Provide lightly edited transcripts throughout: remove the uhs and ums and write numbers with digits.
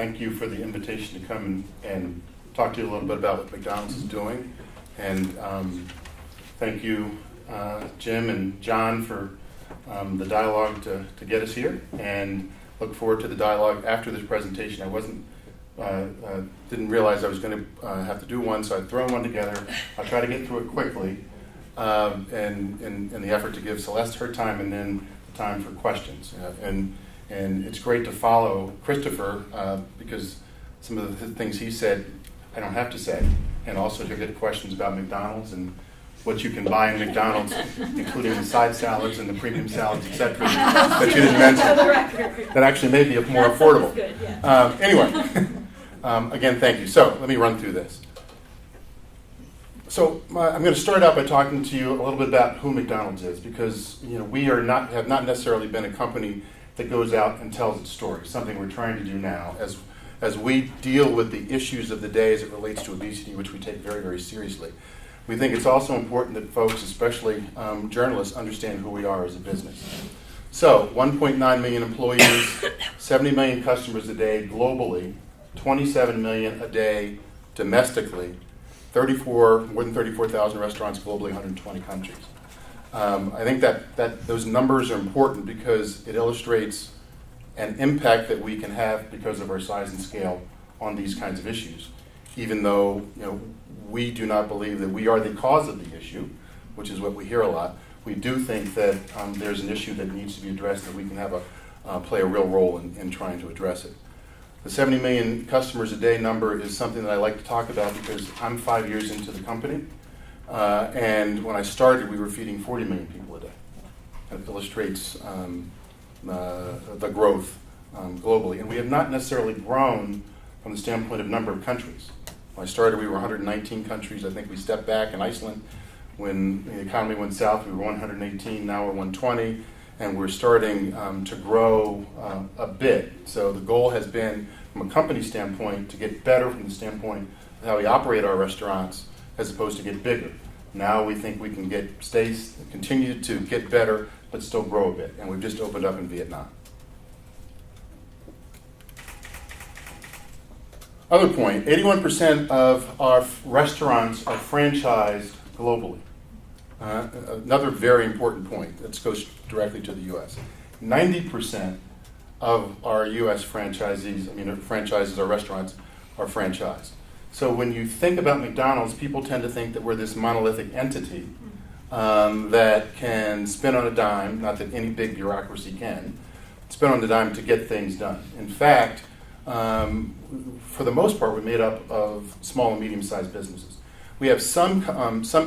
thank you for the invitation to come and talk to you a little bit about what McDonald's is doing. And thank you, Jim and John, for the dialogue to get us here. And look forward to the dialogue after this presentation. I didn't realize I was going to have to do one, so I've thrown one together. I'll try to get through it quickly, and in the effort to give Celeste her time and then time for questions. And it's great to follow Christopher because some of the things he said I don't have to say, and also to get questions about McDonald's and what you can buy in McDonald's, including the side salads and the premium salads, etc., that you didn't mention. That actually may be more affordable. Good, yeah. Anyway, again, thank you. So let me run through this. So I'm going to start out by talking to you a little bit about who McDonald's is, because we have not necessarily been a company that goes out and tells its story. Something we're trying to do now as we deal with the issues of the day as it relates to obesity, which we take very, very seriously. We think it's also important that folks, especially journalists, understand who we are as a business. So 1.9 million employees, 70 million customers a day globally, 27 million a day domestically, more than 34,000 restaurants globally, 120 countries. I think that those numbers are important because it illustrates an impact that we can have because of our size and scale on these kinds of issues, even though we do not believe that we are the cause of the issue, which is what we hear a lot. We do think that there's an issue that needs to be addressed, that we can have play a real role in trying to address it. The 70 million customers a day number is something that I like to talk about because I'm 5 years into the company, and when I started, we were feeding 40 million people a day. It illustrates the growth globally, and we have not necessarily grown from the standpoint of number of countries. When I started, we were 119 countries. I think we stepped back in Iceland. When the economy went south, we were 118. Now we're 120, and we're starting to grow a bit. So the goal has been, from a company standpoint, to get better from the standpoint of how we operate our restaurants, as opposed to get bigger. Now we think we can continue to get better, but still grow a bit. And we've just opened up in Vietnam. Other point, 81% of our restaurants are franchised globally. Another very important point. Let's go directly to the U.S. 90% of our U.S. franchises, our restaurants, are franchised. So when you think about McDonald's, people tend to think that we're this monolithic entity that can spin on a dime, not that any big bureaucracy can, spin on the dime to get things done. In fact, for the most part, we're made up of small and medium-sized businesses. We have some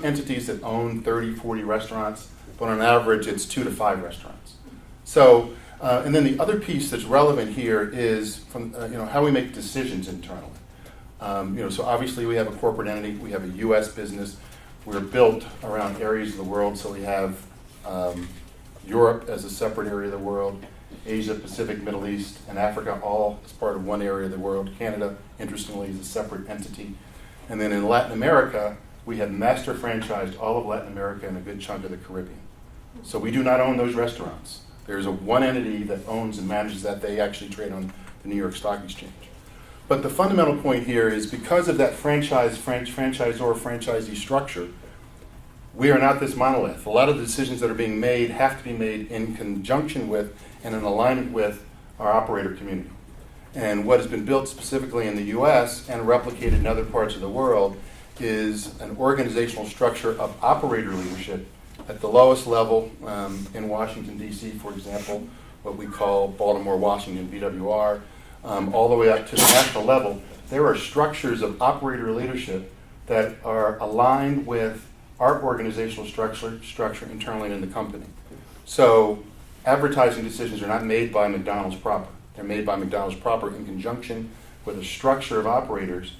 entities that own 30, 40 restaurants, but on average, it's 2 to 5 restaurants. So, and then the other piece that's relevant here is from how we make decisions internally. So obviously we have a corporate entity, we have a U.S. business. We're built around areas of the world, so we have Europe as a separate area of the world, Asia, Pacific, Middle East, and Africa all as part of one area of the world. Canada, interestingly, is a separate entity. And then in Latin America, we have master franchised all of Latin America and a good chunk of the Caribbean. So we do not own those restaurants. There's one entity that owns and manages that. They actually trade on the New York Stock Exchange. But the fundamental point here is because of that franchisor-franchisee structure, we are not this monolith. A lot of the decisions that are being made have to be made in conjunction with and in alignment with our operator community. And what has been built specifically in the U.S. and replicated in other parts of the world is an organizational structure of operator leadership at the lowest level in Washington, D.C., for example, what we call Baltimore, Washington, BWR, all the way up to the national level. There are structures of operator leadership that are aligned with our organizational structure internally in the company. So advertising decisions are not made by McDonald's proper. They're made by McDonald's proper in conjunction with a structure of operators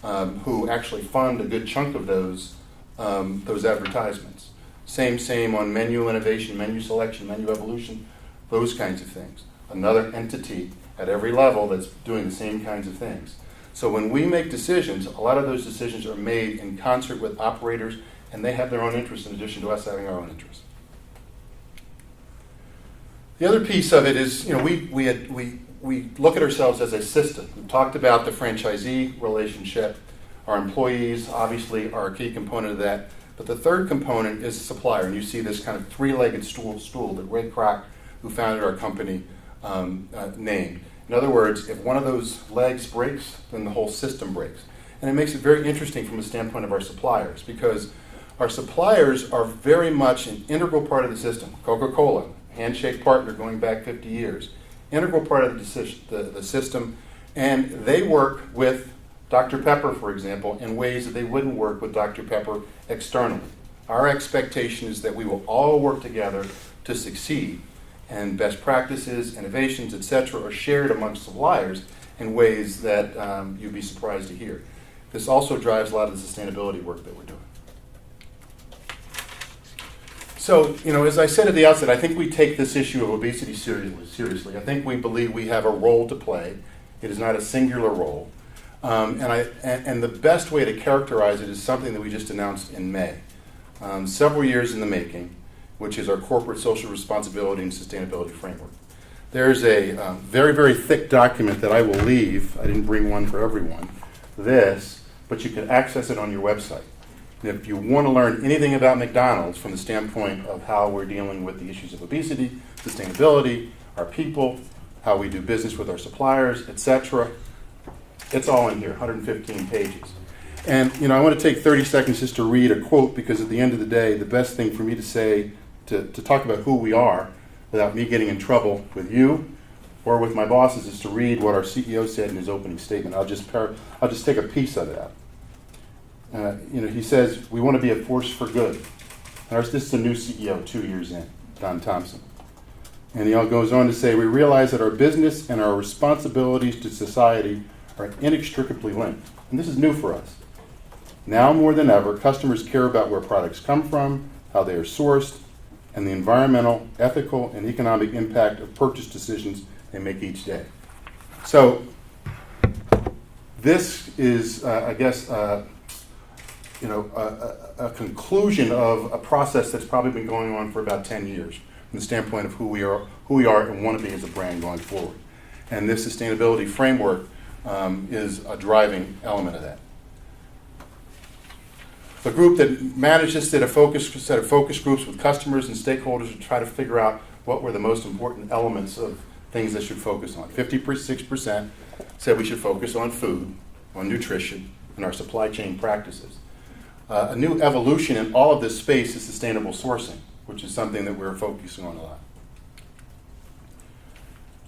who actually fund a good chunk of those advertisements. Same on menu innovation, menu selection, menu evolution, those kinds of things. Another entity at every level that's doing the same kinds of things. So when we make decisions, a lot of those decisions are made in concert with operators, and they have their own interests in addition to us having our own interests. The other piece of it is, we look at ourselves as a system. We talked about the franchisee relationship. Our employees, obviously, are a key component of that. But the third component is the supplier. And you see this kind of three-legged stool that Ray Kroc, who founded our company, named. In other words, if one of those legs breaks, then the whole system breaks. And it makes it very interesting from the standpoint of our suppliers, because our suppliers are very much an integral part of the system. Coca-Cola, handshake partner going back 50 years, integral part of the system, and they work with Dr. Pepper, for example, in ways that they wouldn't work with Dr. Pepper externally. Our expectation is that we will all work together to succeed, and best practices, innovations, etc., are shared amongst suppliers in ways that you'd be surprised to hear. This also drives a lot of the sustainability work that we're doing. So, as I said at the outset, I think we take this issue of obesity seriously. I think we believe we have a role to play. It is not a singular role. And the best way to characterize it is something that we just announced in May, several years in the making, which is our corporate social responsibility and sustainability framework. There's a very, very thick document that I will leave. I didn't bring one for everyone. But you can access it on your website. And if you want to learn anything about McDonald's from the standpoint of how we're dealing with the issues of obesity, sustainability, our people, how we do business with our suppliers, etc., it's all in here, 115 pages. And I want to take 30 seconds just to read a quote, because at the end of the day, the best thing for me to say, to talk about who we are, without me getting in trouble with you or with my bosses, is to read what our CEO said in his opening statement. I'll just take a piece of that. He says, we want to be a force for good. This is a new CEO 2 years in, Don Thompson. And he goes on to say, we realize that our business and our responsibilities to society are inextricably linked. And this is new for us. Now more than ever, customers care about where products come from, how they are sourced, and the environmental, ethical, and economic impact of purchase decisions they make each day. So this is, a conclusion of a process that's probably been going on for about 10 years from the standpoint of who we are and want to be as a brand going forward. And this sustainability framework is a driving element of that. The group that managed this did a set of focus groups with customers and stakeholders to try to figure out what were the most important elements of things that should focus on. 56% said we should focus on food, on nutrition, and our supply chain practices. A new evolution in all of this space is sustainable sourcing, which is something that we're focusing on a lot.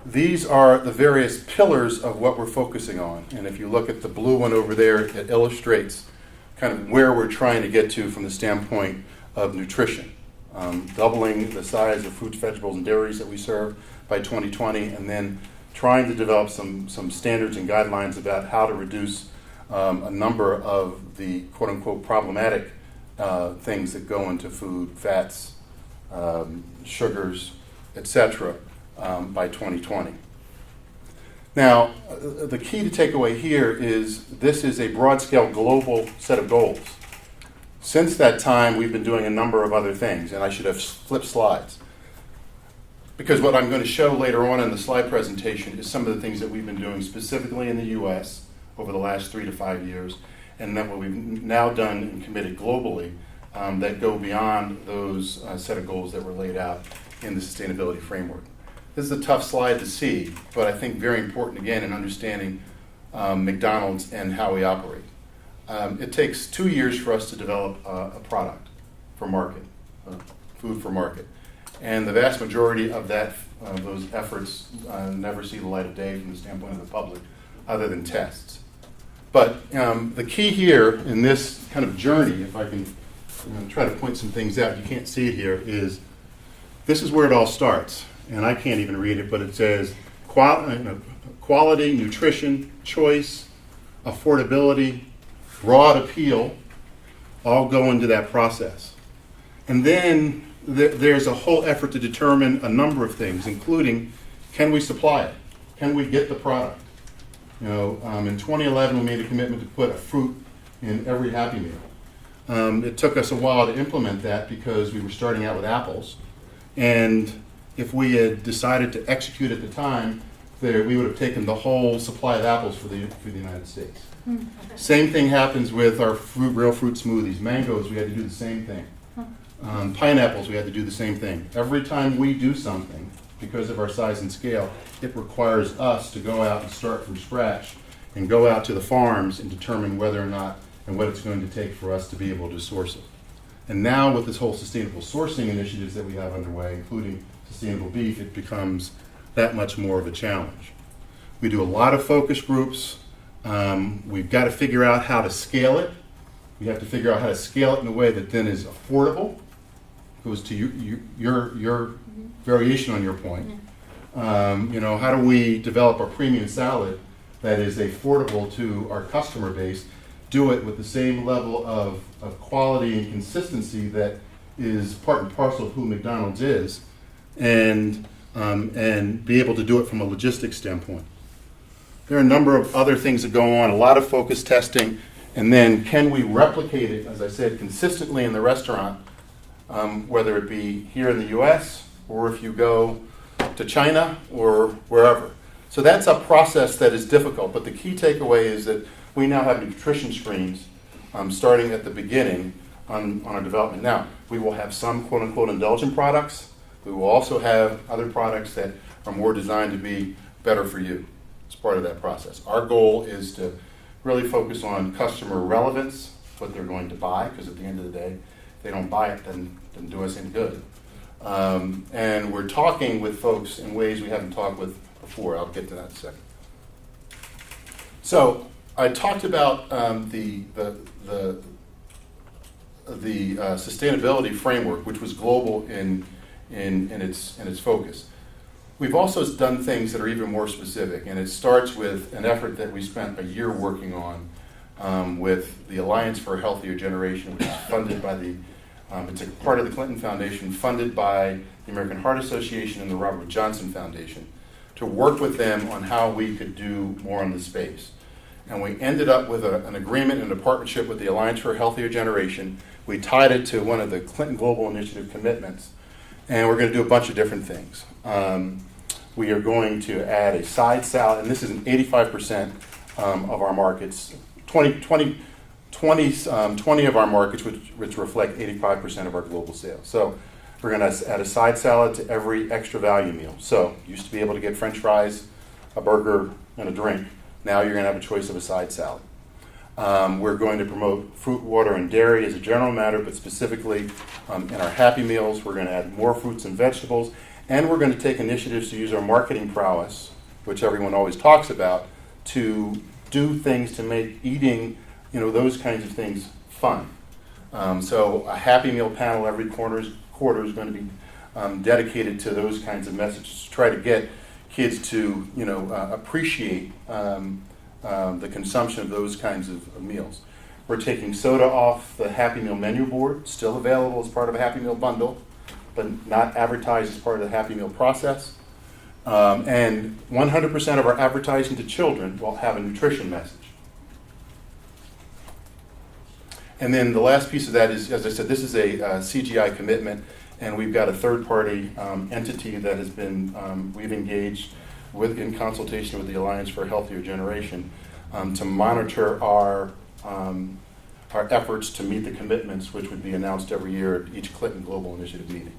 These are the various pillars of what we're focusing on. And if you look at the blue one over there, it illustrates kind of where we're trying to get to from the standpoint of nutrition. Doubling the size of fruits, vegetables, and dairies that we serve by 2020, and then trying to develop some standards and guidelines about how to reduce a number of the quote-unquote problematic things that go into food, fats, sugars, etc., by 2020. Now, the key to take away here is this is a broad-scale global set of goals. Since that time, we've been doing a number of other things, and I should have flipped slides. Because what I'm going to show later on in the slide presentation is some of the things that we've been doing specifically in the U.S. over the last 3 to 5 years, and then what we've now done and committed globally that go beyond those set of goals that were laid out in the sustainability framework. This is a tough slide to see, but I think very important, again, in understanding McDonald's and how we operate. It takes 2 years for us to develop a product for market, food for market. And the vast majority of those efforts never see the light of day from the standpoint of the public, other than tests. But the key here in this kind of journey, if I can try to point some things out, you can't see it here, is this is where it all starts. And I can't even read it, but it says quality, nutrition, choice, affordability, broad appeal, all go into that process. And then there's a whole effort to determine a number of things, including, can we supply it? Can we get the product? In 2011, we made a commitment to put a fruit in every Happy Meal. It took us a while to implement that because we were starting out with apples. And if we had decided to execute at the time, we would have taken the whole supply of apples for the United States. Same thing happens with our real fruit smoothies. Mangoes, we had to do the same thing. Pineapples, we had to do the same thing. Every time we do something, because of our size and scale, it requires us to go out and start from scratch and go out to the farms and determine whether or not and what it's going to take for us to be able to source it. And now with this whole sustainable sourcing initiatives that we have underway, including sustainable beef, it becomes that much more of a challenge. We do a lot of focus groups. We've got to figure out how to scale it. We have to figure out how to scale it in a way that then is affordable. Goes to your variation on your point. How do we develop a premium salad that is affordable to our customer base, do it with the same level of quality and consistency that is part and parcel of who McDonald's is, and be able to do it from a logistics standpoint. There are a number of other things that go on, a lot of focus testing, and then can we replicate it, as I said, consistently in the restaurant, whether it be here in the US or if you go to China or wherever. So that's a process that is difficult, but the key takeaway is that we now have nutrition screens starting at the beginning on our development. Now, we will have some quote-unquote indulgent products. We will also have other products that are more designed to be better for you as part of that process. Our goal is to really focus on customer relevance, what they're going to buy, because at the end of the day, if they don't buy it, then it doesn't do us any good. And we're talking with folks in ways we haven't talked with before. I'll get to that in a second. So I talked about the sustainability framework, which was global in its focus. We've also done things that are even more specific, and it starts with an effort that we spent a year working on with the Alliance for a Healthier Generation, which is funded by it's a part of the Clinton Foundation, funded by the American Heart Association and the Robert Johnson Foundation, to work with them on how we could do more in the space. And we ended up with an agreement and a partnership with the Alliance for a Healthier Generation. We tied it to one of the Clinton Global Initiative commitments, and we're going to do a bunch of different things. We are going to add a side salad, and this is in 85% of our markets, 20 of our markets, which reflect 85% of our global sales. So we're going to add a side salad to every extra value meal. So you used to be able to get French fries, a burger, and a drink. Now you're going to have a choice of a side salad. We're going to promote fruit, water, and dairy as a general matter, but specifically in our Happy Meals, we're going to add more fruits and vegetables, and we're going to take initiatives to use our marketing prowess, which everyone always talks about, to do things to make eating, those kinds of things fun. So a Happy Meal panel every quarter is going to be dedicated to those kinds of messages to try to get kids to appreciate the consumption of those kinds of meals. We're taking soda off the Happy Meal menu board, still available as part of a Happy Meal bundle, but not advertised as part of the Happy Meal process. And 100% of our advertising to children will have a nutrition message. And then the last piece of that is, as I said, this is a CGI commitment, and we've got a third-party entity that has been, we've engaged with in consultation with the Alliance for a Healthier Generation to monitor our efforts to meet the commitments, which would be announced every year at each Clinton Global Initiative meeting.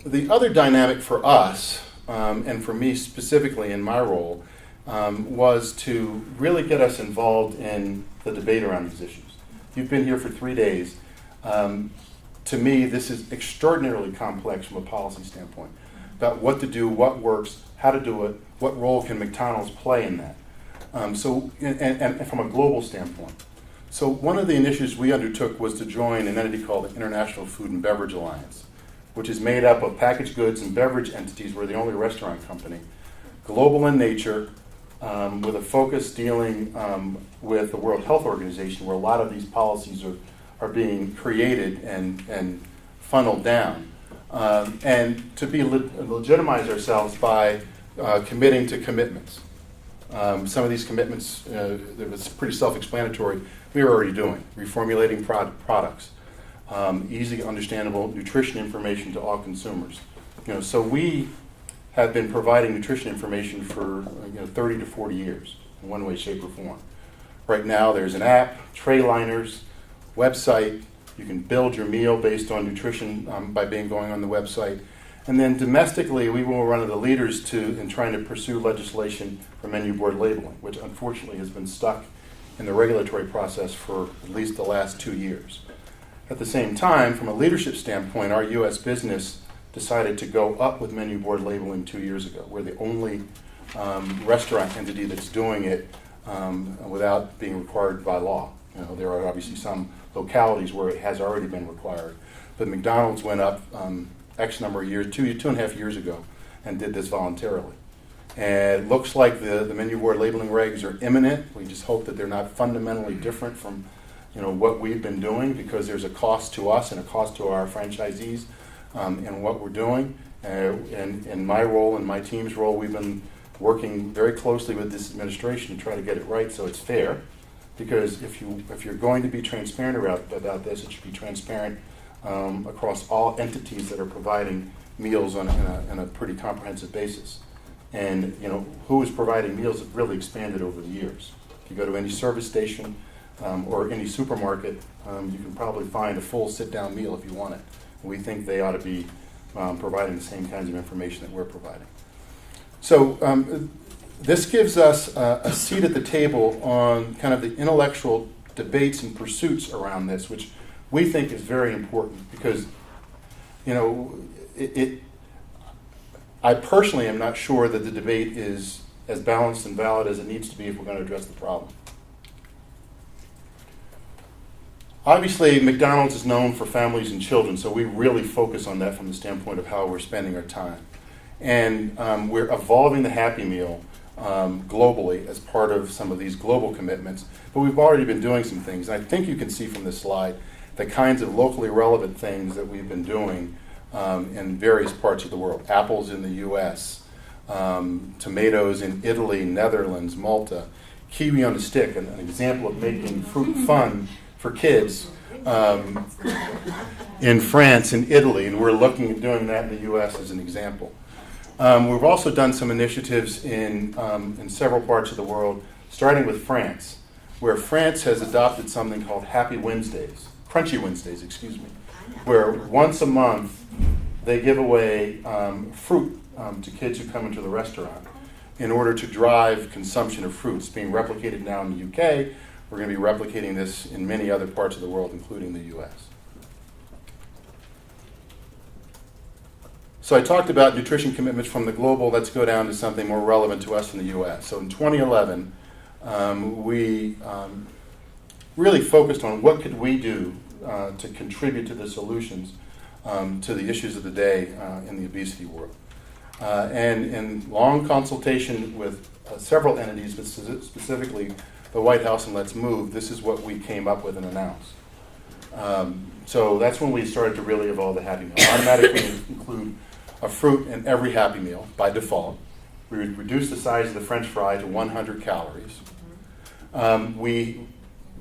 The other dynamic for us, and for me specifically in my role, was to really get us involved in the debate around these issues. You've been here for 3 days. To me, this is extraordinarily complex from a policy standpoint, about what to do, what works, how to do it, what role can McDonald's play in that. And from a global standpoint. So one of the initiatives we undertook was to join an entity called the International Food and Beverage Alliance, which is made up of packaged goods and beverage entities. We're the only restaurant company, global in nature, with a focus dealing with the World Health Organization, where a lot of these policies are being created and funneled down. And to legitimize ourselves by committing to commitments. Some of these commitments, it was pretty self-explanatory, we were already doing. Reformulating products, easy, understandable nutrition information to all consumers. So we have been providing nutrition information for 30 to 40 years in one way, shape, or form. Right now, there's an app, tray liners, website. You can build your meal based on nutrition by going on the website. And then domestically, we were one of the leaders in trying to pursue legislation for menu board labeling, which unfortunately has been stuck in the regulatory process for at least the last 2 years. At the same time, from a leadership standpoint, our U.S. business decided to go up with menu board labeling 2 years ago. We're the only restaurant entity that's doing it without being required by law. There are obviously some localities where it has already been required, but McDonald's went up X number of years, 2.5 years ago, and did this voluntarily. And it looks like the menu board labeling regs are imminent. We just hope that they're not fundamentally different from what we've been doing, because there's a cost to us and a cost to our franchisees in what we're doing. And in my role and my team's role, we've been working very closely with this administration to try to get it right so it's fair. Because if you're going to be transparent about this, it should be transparent across all entities that are providing meals on a pretty comprehensive basis. And who is providing meals have really expanded over the years. If you go to any service station or any supermarket, you can probably find a full sit-down meal if you want it. We think they ought to be providing the same kinds of information that we're providing. So this gives us a seat at the table on kind of the intellectual debates and pursuits around this, which we think is very important because, I personally am not sure that the debate is as balanced and valid as it needs to be if we're going to address the problem. Obviously, McDonald's is known for families and children, so we really focus on that from the standpoint of how we're spending our time. And we're evolving the Happy Meal globally as part of some of these global commitments, but we've already been doing some things. And I think you can see from this slide the kinds of locally relevant things that we've been doing in various parts of the world. Apples in the U.S., tomatoes in Italy, Netherlands, Malta, kiwi on a stick, an example of making fruit fun for kids in France and Italy, and we're looking at doing that in the U.S. as an example. We've also done some initiatives in several parts of the world, starting with France, where France has adopted something called Happy Wednesdays, Crunchy Wednesdays, where once a month they give away fruit to kids who come into the restaurant in order to drive consumption of fruit. It's being replicated now in the UK. We're going to be replicating this in many other parts of the world, including the U.S. So I talked about nutrition commitments from the global. Let's go down to something more relevant to us in the U.S. So in 2011, we really focused on what could we do to contribute to the solutions to the issues of the day in the obesity world. And in long consultation with several entities, but specifically the White House and Let's Move, this is what we came up with and announced. So that's when we started to really evolve the Happy Meal. Automatically include a fruit in every Happy Meal by default. We would reduce the size of the French fry to 100 calories. We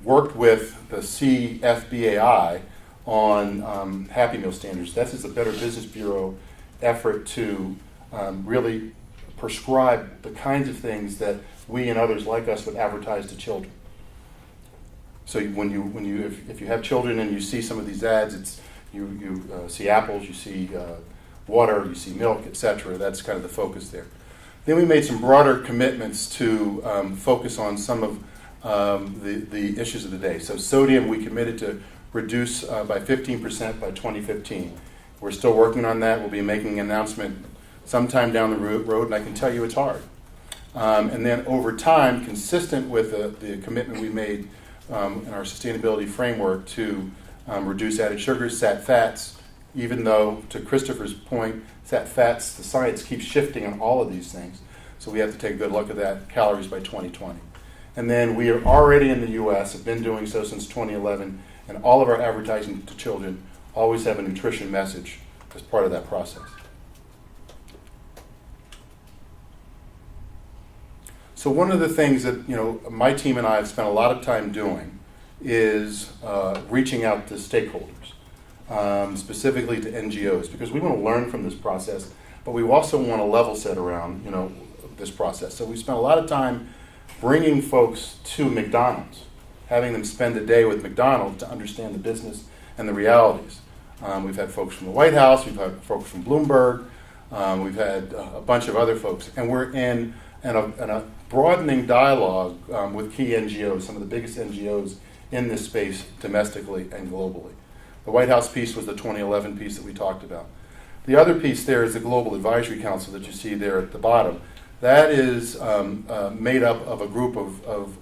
worked with the CFBAI on Happy Meal standards. This is the Better Business Bureau effort to really prescribe the kinds of things that we and others like us would advertise to children. So if you have children and you see some of these ads, you see apples, you see water, you see milk, etc. That's kind of the focus there. Then we made some broader commitments to focus on some of the issues of the day. So sodium, we committed to reduce by 15% by 2015. We're still working on that. We'll be making an announcement sometime down the road, and I can tell you it's hard. And then over time, consistent with the commitment we made in our sustainability framework to reduce added sugars, sat fats, even though, to Christopher's point, sat fats, the science keeps shifting on all of these things. So we have to take a good look at that, calories by 2020. And then we are already in the U.S., have been doing so since 2011, and all of our advertising to children always have a nutrition message as part of that process. So one of the things that my team and I have spent a lot of time doing is reaching out to stakeholders. specifically to NGOs, because we want to learn from this process, but we also want to level set around, this process. So we spent a lot of time bringing folks to McDonald's, having them spend a day with McDonald's to understand the business and the realities. We've had folks from the White House, we've had folks from Bloomberg, we've had a bunch of other folks, and we're in a broadening dialogue with key NGOs, some of the biggest NGOs in this space domestically and globally. The White House piece was the 2011 piece that we talked about. The other piece there is the Global Advisory Council that you see there at the bottom. That is made up of a group of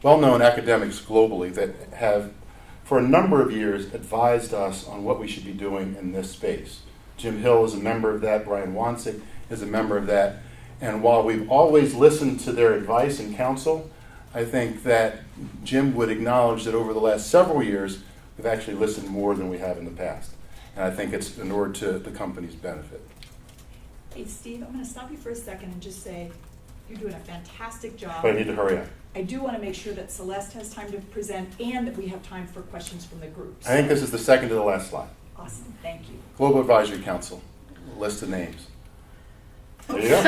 well-known academics globally that have, for a number of years, advised us on what we should be doing in this space. Jim Hill is a member of that. Brian Wansik is a member of that. And while we've always listened to their advice and counsel, I think that Jim would acknowledge that over the last several years, we've actually listened more than we have in the past. And I think it's in order to the company's benefit. Hey, Steve, I'm going to stop you for a second and just say you're doing a fantastic job. But I need to hurry up. I do want to make sure that Celeste has time to present and that we have time for questions from the groups. I think this is the second to the last slide. Awesome, thank you. Global Advisory Council, list of names. There you go.